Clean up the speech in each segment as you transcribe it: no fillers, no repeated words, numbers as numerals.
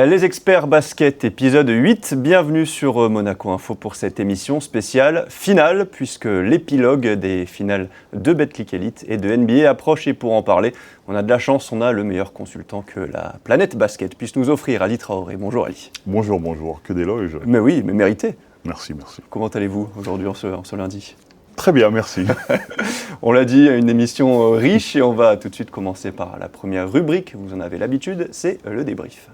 Les experts basket, épisode 8, bienvenue sur Monaco Info pour cette émission spéciale finale, puisque l'épilogue des finales de Betclic Elite et de NBA approche, et pour en parler, on a de la chance, on a le meilleur consultant que la planète basket puisse nous offrir, Ali Traoré. Bonjour Ali. Bonjour, que d'éloges. Mais oui, mais mérité. Merci. Comment allez-vous aujourd'hui en ce lundi ? Très bien, merci. On l'a dit, une émission riche et on va tout de suite commencer par la première rubrique, vous en avez l'habitude, c'est le débrief.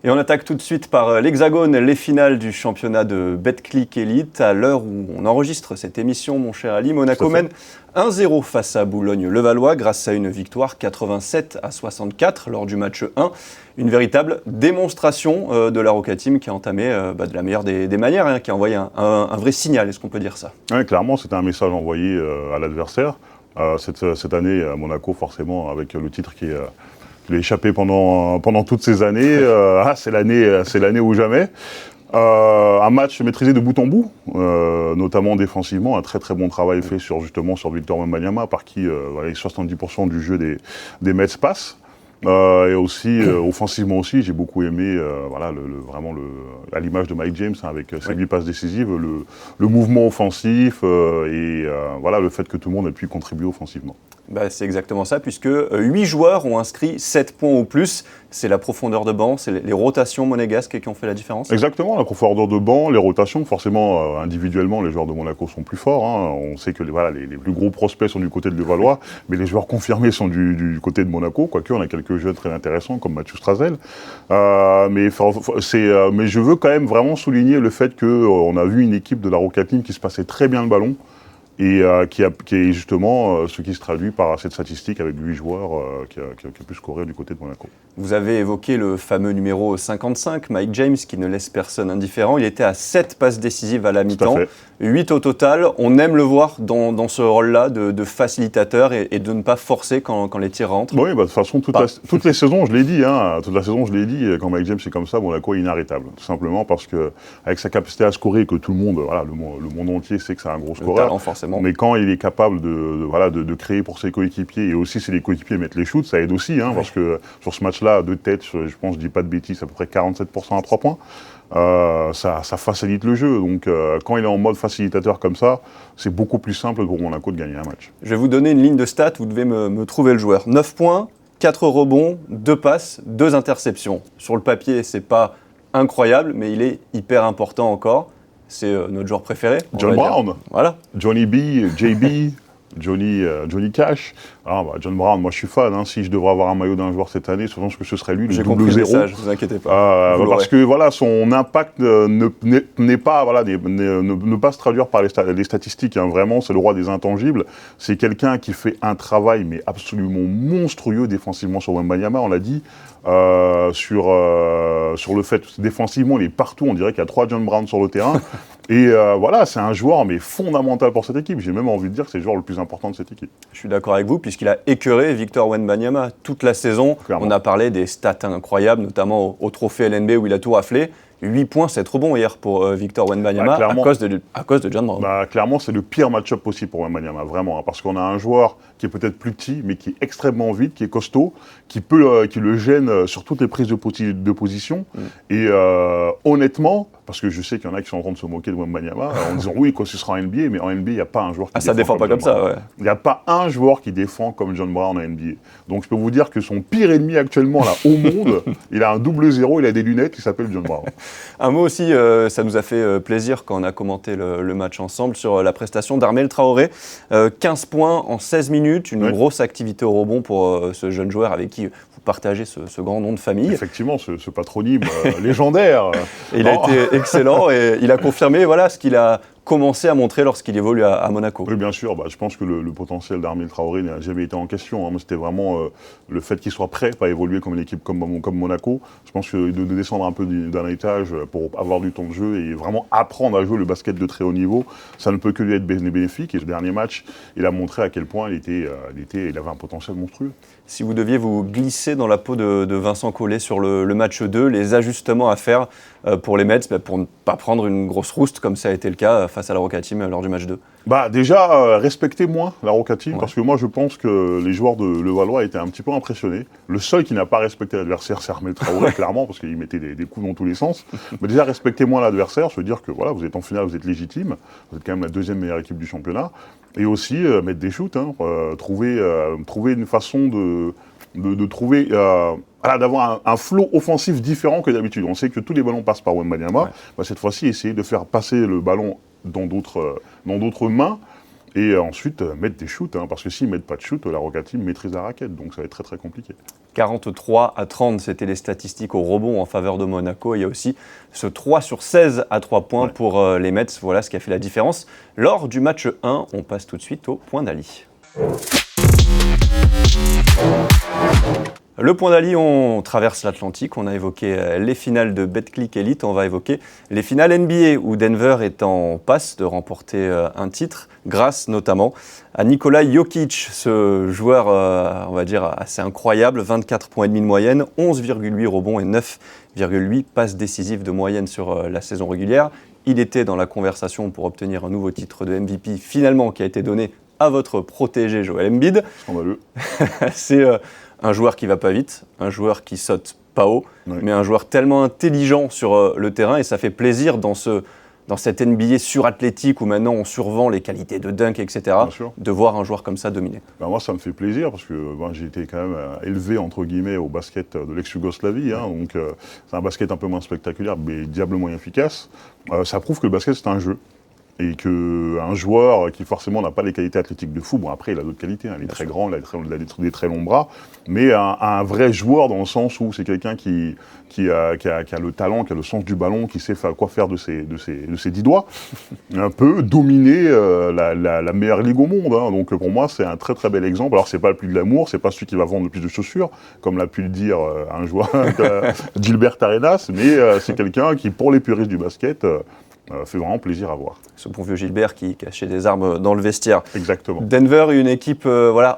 Et on attaque tout de suite par l'Hexagone, les finales du championnat de Betclic Elite. À l'heure où on enregistre cette émission, mon cher Ali, Monaco mène 1-0 face à Boulogne-Levallois grâce à une victoire 87-64 lors du match 1. Une véritable démonstration de la Roca Team qui a entamé de la meilleure des manières, qui a envoyé un vrai signal, est-ce qu'on peut dire ça ? Oui, clairement, c'était un message envoyé à l'adversaire. Cette année, à Monaco, forcément, avec le titre qui lui a échappé pendant toutes ces années, c'est l'année ou jamais. Un match maîtrisé de bout en bout, notamment défensivement, un très très bon travail fait sur Victor Wembanyama, par qui 70% du jeu des Mets passe. Et aussi, offensivement aussi, j'ai beaucoup aimé, à l'image de Mike James, avec ses 8 passes décisives, le mouvement offensif et le fait que tout le monde ait pu contribuer offensivement. C'est exactement ça, puisque 8 joueurs ont inscrit 7 points ou plus. C'est la profondeur de banc, c'est les rotations monégasques qui ont fait la différence. Exactement, la profondeur de banc, les rotations. Forcément, individuellement, les joueurs de Monaco sont plus forts. On sait que les plus gros prospects sont du côté de Levallois, mais les joueurs confirmés sont du côté de Monaco. Quoique, on a quelques jeunes très intéressants, comme Mathieu Strazel. Mais je veux quand même vraiment souligner le fait qu'on a vu une équipe de la Roca Team qui se passait très bien le ballon. Et qui est justement ce qui se traduit par cette statistique avec 8 joueurs qui a pu scorer du côté de Monaco. Vous avez évoqué le fameux numéro 55, Mike James, qui ne laisse personne indifférent. Il était à 7 passes décisives à la mi-temps, 8 au total. On aime le voir dans ce rôle-là de facilitateur et de ne pas forcer quand les tirs rentrent. Oui, de toute façon, toutes les saisons, je l'ai dit, quand Mike James est comme ça, Monaco est inarrêtable. Tout simplement parce qu'avec sa capacité à scorer, que tout le monde, le monde entier sait que c'est un gros scoreur. Talent, forcément. Mais quand il est capable de créer pour ses coéquipiers, et aussi si les coéquipiers mettent les shoots, ça aide aussi, parce que sur ce match-là, de tête, je pense, je dis pas de bêtises, à peu près 47% à 3 points, ça facilite le jeu. Donc quand il est en mode facilitateur comme ça, c'est beaucoup plus simple pour Monaco de gagner un match. Je vais vous donner une ligne de stats, vous devez me trouver le joueur. 9 points, 4 rebonds, 2 passes, 2 interceptions. Sur le papier, c'est pas incroyable, mais il est hyper important encore. C'est notre joueur préféré. John Brown. Voilà. Johnny B, JB, Johnny Cash. John Brown, moi je suis fan. Si je devrais avoir un maillot d'un joueur cette année, je pense que ce serait lui, le double 0. J'ai compris le message, ne vous inquiétez pas. Parce que son impact ne pas se traduire par les statistiques. Vraiment, c'est le roi des intangibles. C'est quelqu'un qui fait un travail mais absolument monstrueux défensivement sur Wembanyama, on l'a dit. Sur le fait, défensivement, il est partout. On dirait qu'il y a 3 John Brown sur le terrain. Et c'est un joueur mais fondamental pour cette équipe. J'ai même envie de dire que c'est le joueur le plus important de cette équipe. Je suis d'accord avec vous, puisqu'il a écœuré Victor Wembanyama toute la saison. Clairement. On a parlé des stats incroyables, notamment au trophée LNB où il a tout raflé. 8 points, c'est trop bon hier pour Victor Wembanyama à cause de John Brown. Clairement, c'est le pire match-up possible pour Wembanyama, vraiment. Parce qu'on a un joueur qui est peut-être plus petit, mais qui est extrêmement vite, qui est costaud, qui le gêne sur toutes les prises de position. Et honnêtement, parce que je sais qu'il y en a qui sont en train de se moquer de Wembanyama en disant oui, quand ce sera en NBA, mais en NBA, il n'y a pas un joueur qui défend. Ça défend pas comme ça, ouais. Il n'y a pas un joueur qui défend comme John Brown en NBA. Donc je peux vous dire que son pire ennemi actuellement là au monde, il a un double 0, il a des lunettes, il s'appelle John Brown. Un mot aussi, ça nous a fait plaisir quand on a commenté le match ensemble sur la prestation d'Armel Traoré. 15 points en 16 minutes, une grosse activité au rebond pour ce jeune joueur avec qui vous partagez ce grand nom de famille. Effectivement, ce patronyme légendaire. Et il a été excellent et il a confirmé ce qu'il a commencé à montrer lorsqu'il évolue à Monaco. Oui, bien sûr. Je pense que le potentiel d'Armel Traoré n'a jamais été en question. Mais c'était vraiment le fait qu'il soit prêt à évoluer comme une équipe comme Monaco. Je pense que de descendre un peu d'un étage pour avoir du temps de jeu et vraiment apprendre à jouer le basket de très haut niveau, ça ne peut que lui être bénéfique. Et ce dernier match, il a montré à quel point il avait un potentiel monstrueux. Si vous deviez vous glisser dans la peau de Vincent Collet sur le match 2, les ajustements à faire pour les Mets, pour ne pas prendre une grosse rouste comme ça a été le cas face à la Roca Team lors du match 2? Déjà, respectez moins la Roca Team, parce que moi je pense que les joueurs de Levallois étaient un petit peu impressionnés. Le seul qui n'a pas respecté l'adversaire, c'est Armel Traoré, clairement, parce qu'il mettait des coups dans tous les sens. Mais déjà, respectez moins l'adversaire, se dire que voilà, vous êtes en finale, vous êtes légitime, vous êtes quand même la deuxième meilleure équipe du championnat. Et aussi mettre des shoots, trouver une façon de trouver... d'avoir un flow offensif différent que d'habitude. On sait que tous les ballons passent par Wembanyama. Cette fois-ci, essayer de faire passer le ballon dans d'autres mains et ensuite mettre des shoots. Parce que s'ils ne mettent pas de shoot, la Roca Team maîtrise la raquette. Donc ça va être très très compliqué. 43-30, c'était les statistiques au rebond en faveur de Monaco. Il y a aussi ce 3 sur 16 à 3 points pour les Mets. Voilà ce qui a fait la différence. Lors du match 1, on passe tout de suite au point d'Ali. Le point d'Ali, on traverse l'Atlantique, on a évoqué les finales de Betclic Elite, on va évoquer les finales NBA où Denver est en passe de remporter un titre grâce notamment à Nikola Jokic, ce joueur on va dire assez incroyable, 24 points et demi de moyenne, 11,8 rebonds et 9,8 passes décisives de moyenne sur la saison régulière. Il était dans la conversation pour obtenir un nouveau titre de MVP finalement qui a été donné à votre protégé Joel Embiid. Scandaleux. C'est un joueur qui va pas vite, un joueur qui saute pas haut, mais un joueur tellement intelligent sur le terrain et ça fait plaisir dans cette NBA surathlétique où maintenant on survend les qualités de dunk, etc., de voir un joueur comme ça dominer. Moi, ça me fait plaisir parce que j'ai été quand même élevé, entre guillemets, au basket de l'ex-Yougoslavie. Donc c'est un basket un peu moins spectaculaire, mais diablement efficace. Ça prouve que le basket, c'est un jeu. Et qu'un joueur qui forcément n'a pas les qualités athlétiques de fou, après il a d'autres qualités, il est très grand, il a des très longs bras, mais un vrai joueur dans le sens où c'est quelqu'un qui a le talent, qui a le sens du ballon, qui sait quoi faire de ses 10 doigts, un peu dominer la meilleure ligue au monde. Donc pour moi c'est un très très bel exemple. Alors c'est pas le plus de l'amour, c'est pas celui qui va vendre le plus de chaussures, comme l'a pu le dire un joueur, Gilbert Arenas, mais c'est quelqu'un qui pour les puristes du basket fait vraiment plaisir à voir. Ce bon vieux Gilbert qui cachait des armes dans le vestiaire. Exactement. Denver, une équipe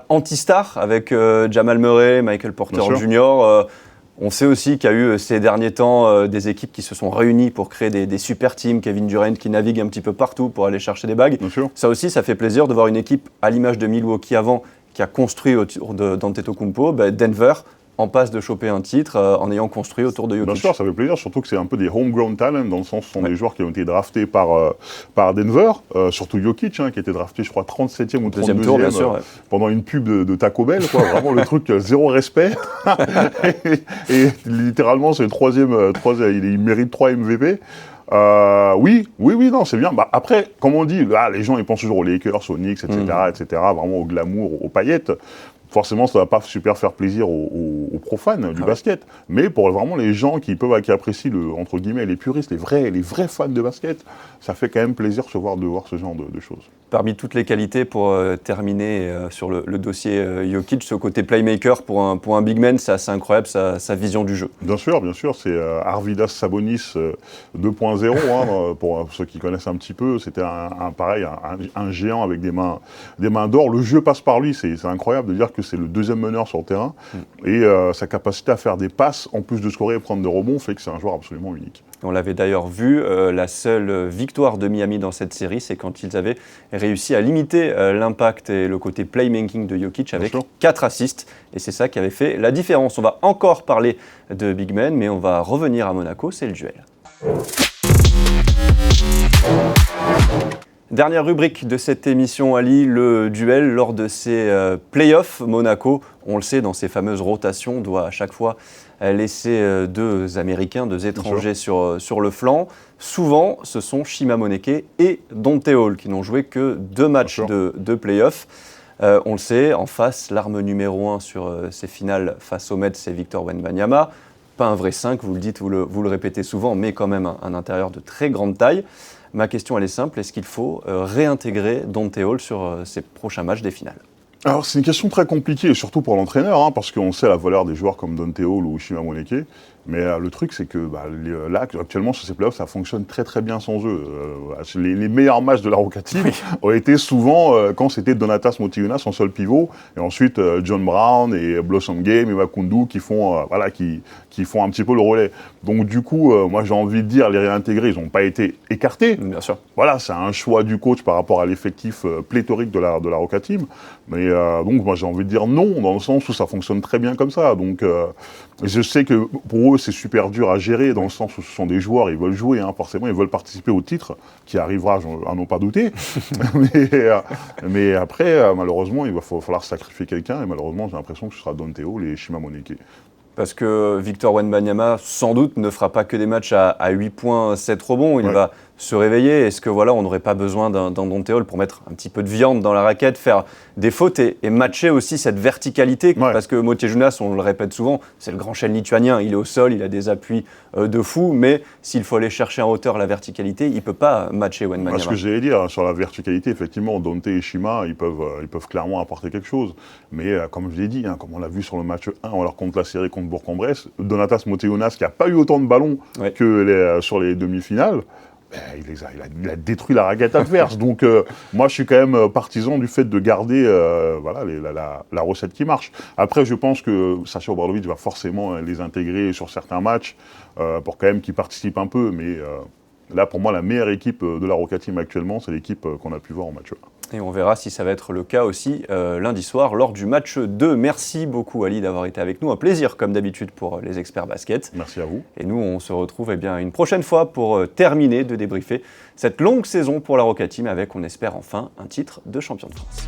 anti-star avec Jamal Murray, Michael Porter Jr. On sait aussi qu'il y a eu ces derniers temps des équipes qui se sont réunies pour créer des super teams. Kevin Durant qui navigue un petit peu partout pour aller chercher des bagues. Ça aussi, ça fait plaisir de voir une équipe à l'image de Milwaukee avant qui a construit autour d'Antetokounmpo. Denver en passe de choper un titre en ayant construit autour de Jokic. Bien sûr, ça fait plaisir, surtout que c'est un peu des homegrown talents, dans le sens où ce sont des joueurs qui ont été draftés par Denver, surtout Jokic, qui a été drafté, je crois, 37e ou 32e tour, bien sûr, pendant une pub de Taco Bell, quoi. Vraiment le truc, zéro respect. et littéralement, c'est le troisième, il mérite 3 MVP. Oui, non, c'est bien. Après, comme on dit, les gens ils pensent toujours aux Lakers, aux Knicks, etc., vraiment au glamour, aux paillettes. Forcément, ça ne va pas super faire plaisir aux profanes du basket, mais pour vraiment les gens qui apprécient entre guillemets les puristes, les vrais fans de basket, ça fait quand même plaisir de voir ce genre de choses. Parmi toutes les qualités, pour terminer sur le dossier Jokic, ce côté playmaker pour un big man, c'est assez incroyable, sa vision du jeu. Bien sûr, c'est Arvydas Sabonis 2.0, pour ceux qui connaissent un petit peu, c'était un géant avec des mains d'or. Le jeu passe par lui, c'est incroyable de dire que c'est le deuxième meneur sur le terrain, et sa capacité à faire des passes, en plus de scorer et prendre des rebonds, fait que c'est un joueur absolument unique. On l'avait d'ailleurs vu, la seule victoire de Miami dans cette série, c'est quand ils avaient réussi à limiter l'impact et le côté playmaking de Jokic avec 4 assists. Et c'est ça qui avait fait la différence. On va encore parler de big men, mais on va revenir à Monaco, c'est le duel. Dernière rubrique de cette émission, Ali, le duel lors de ces playoffs. Monaco, on le sait, dans ces fameuses rotations, doit à chaque fois laisser 2 Américains, 2 étrangers sur le flanc. Souvent, ce sont Chima Moneke et Dante Hall qui n'ont joué que 2 matchs de playoffs. On le sait, en face, l'arme numéro 1 sur ces finales face aux Mets, c'est Victor Wembanyama. Pas un vrai 5, vous le dites, vous le répétez souvent, mais quand même un intérieur de très grande taille. Ma question, elle est simple, est-ce qu'il faut réintégrer Dante Hall sur ces prochains matchs des finales ? Alors, c'est une question très compliquée, surtout pour l'entraîneur, parce qu'on sait la valeur des joueurs comme Dante Hall ou Chima Moneke. Mais le truc, c'est que là, actuellement, sur ces playoffs, ça fonctionne très très bien sans eux. Les meilleurs matchs de la Roca Team ont été souvent quand c'était Donatas Motiejunas, son seul pivot, et ensuite John Brown et Blossom Game et Makundu qui qui font un petit peu le relais. Donc du coup, moi j'ai envie de dire, les réintégrés, ils n'ont pas été écartés. Bien sûr. Voilà, c'est un choix du coach par rapport à l'effectif pléthorique de la Roca Team. Mais donc moi j'ai envie de dire non, dans le sens où ça fonctionne très bien comme ça. Donc je sais que pour eux c'est super dur à gérer, dans le sens où ce sont des joueurs, ils veulent jouer, hein, forcément, ils veulent participer au titre, qui arrivera, à n'en pas douter. mais après, malheureusement, il va falloir sacrifier quelqu'un, et malheureusement j'ai l'impression que ce sera Don Théo et Shima Moneke. Parce que Victor Wembanyama, sans doute, ne fera pas que des matchs à 8 points, 7 rebonds. Il va se réveiller. Est-ce que voilà, on n'aurait pas besoin d'un Dante Hall pour mettre un petit peu de viande dans la raquette, faire des fautes et matcher aussi cette verticalité? Parce que Motiejunas, on le répète souvent, c'est le grand chêne lituanien. Il est au sol, il a des appuis de fou. Mais s'il faut aller chercher en hauteur la verticalité, il ne peut pas matcher Wembanyama. Ce que j'allais dire, sur la verticalité, effectivement, Dante et Shima, ils peuvent clairement apporter quelque chose. Mais comme je l'ai dit, comme on l'a vu sur le match 1, on leur compte la série contre Bourg-en-Bresse, Donatas Motiejunas, qui n'a pas eu autant de ballons que sur les demi-finales, il a détruit la raquette adverse. Donc moi, je suis quand même partisan du fait de garder la recette qui marche. Après, je pense que Sasha Obradovic va forcément les intégrer sur certains matchs pour quand même qu'ils participent un peu. Mais là, pour moi, la meilleure équipe de la Roca Team actuellement, c'est l'équipe qu'on a pu voir en match 1. Et on verra si ça va être le cas aussi lundi soir lors du match 2. Merci beaucoup Ali d'avoir été avec nous. Un plaisir comme d'habitude pour les experts basket. Merci à vous. Et nous on se retrouve une prochaine fois pour terminer de débriefer cette longue saison pour la Roca Team avec, on espère enfin, un titre de champion de France.